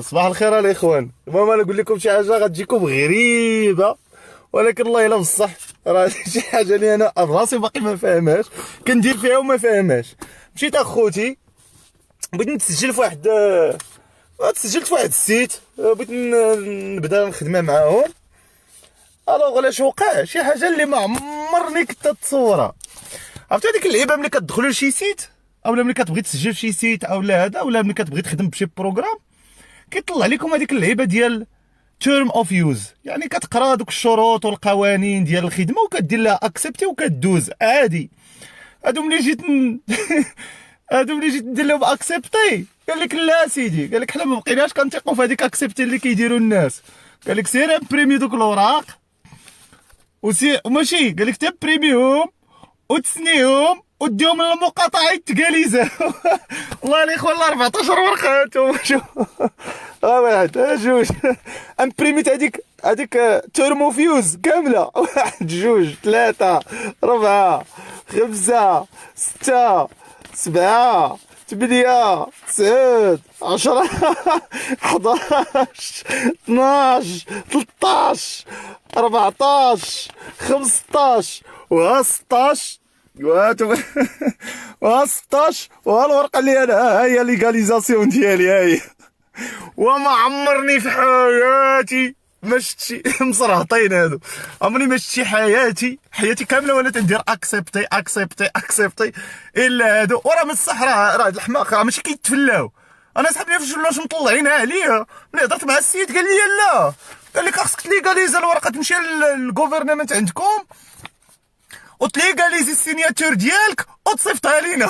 صباح الخير الاخوان. المهم انا نقول لكم شي حاجه غتجيكم غريبه، ولكن الله الا بصح راه شي حاجه اللي انا براسي باقي ما فاهمهاش، كندير فيها وما فاهمهاش. مشيت اخوتي بغيت نتسجل في واحد تسجلت في واحد السيت، بغيت نبدا الخدمه معاهم. الوغ علاش وقع شي حاجه اللي ما عمرني كنت نتصورها. عرفتي هذيك اللعيبه ملي كتدخلوا لشي سيت، اولا ملي كتبغي تسجل في شي سيت اولا هذا، ولا ملي كتبغي تخدم بشي بروغرام كيطلع لكم هذيك اللعيبه ديال تيرم اوف يوز، يعني كتقرا دوك الشروط والقوانين ديال الخدمه وكدير لها اكسبتي وكدوز عادي. هادو ملي جيت هادو ملي جيت ندير لهم اكسبتي قال لك لا سيدي، قال لك حنا ما بقيناش كنثيقوا في هذيك اكسبتي اللي كيديروا الناس. قال لك سير امبريمي دوك الاوراق وماشي، قال لك تبريميهم وتسنيهم وديهم للمقاطعه يتقاليزا. والله الاخوان 14 ورقه انتم شوف. واحد جوج امبريميت هذيك تورمو فيوز كامله. واحد جوج ثلاثه ربعه خمسه سته سبعه 8 9 10 11 12 13 14 15 و 16 و 16 والورقه اللي انا ها هي ليغاليزاسيون ديالي ها هي. وما عمرني في حياتي ما شفت شي مصرهطين هادو، عمرني ما شفت شي حياتي كامله وانا تندير اكسبتي اكسبتي اكسبتي الا هادو. وراه من الصح راه هاد الحماق راه ماشي كيتفلاو. انا صاحبي فاش مطلعينها عليا ملي هضرت مع السيد قال لي لا، قال لك خاصك تليغاليزا الورقه تمشي للغوفرنمنت عندكم وتليغاليزي السيناتور ديالك وتصيفطها لينا.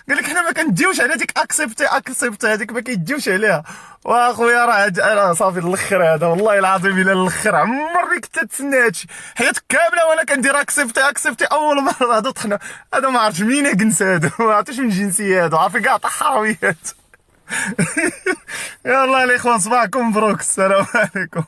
قال لك حنا ما كنديوش على ديك اكسبتي هذيك ما كيديوش عليها. واخويا راه صافي الاخر هذا، والله العظيم الا الاخر عمرني كنت نتسنى هادشي حياتي كامله وانا كندير اكسبتي اول مره. هادو طحنا، هادو ما عرفتش منين كنس، هادو ما عرفتش من جنسيه، هادو عارفين كاع طحاويات. يلا الاخوان صباحكم مبروك، السلام عليكم.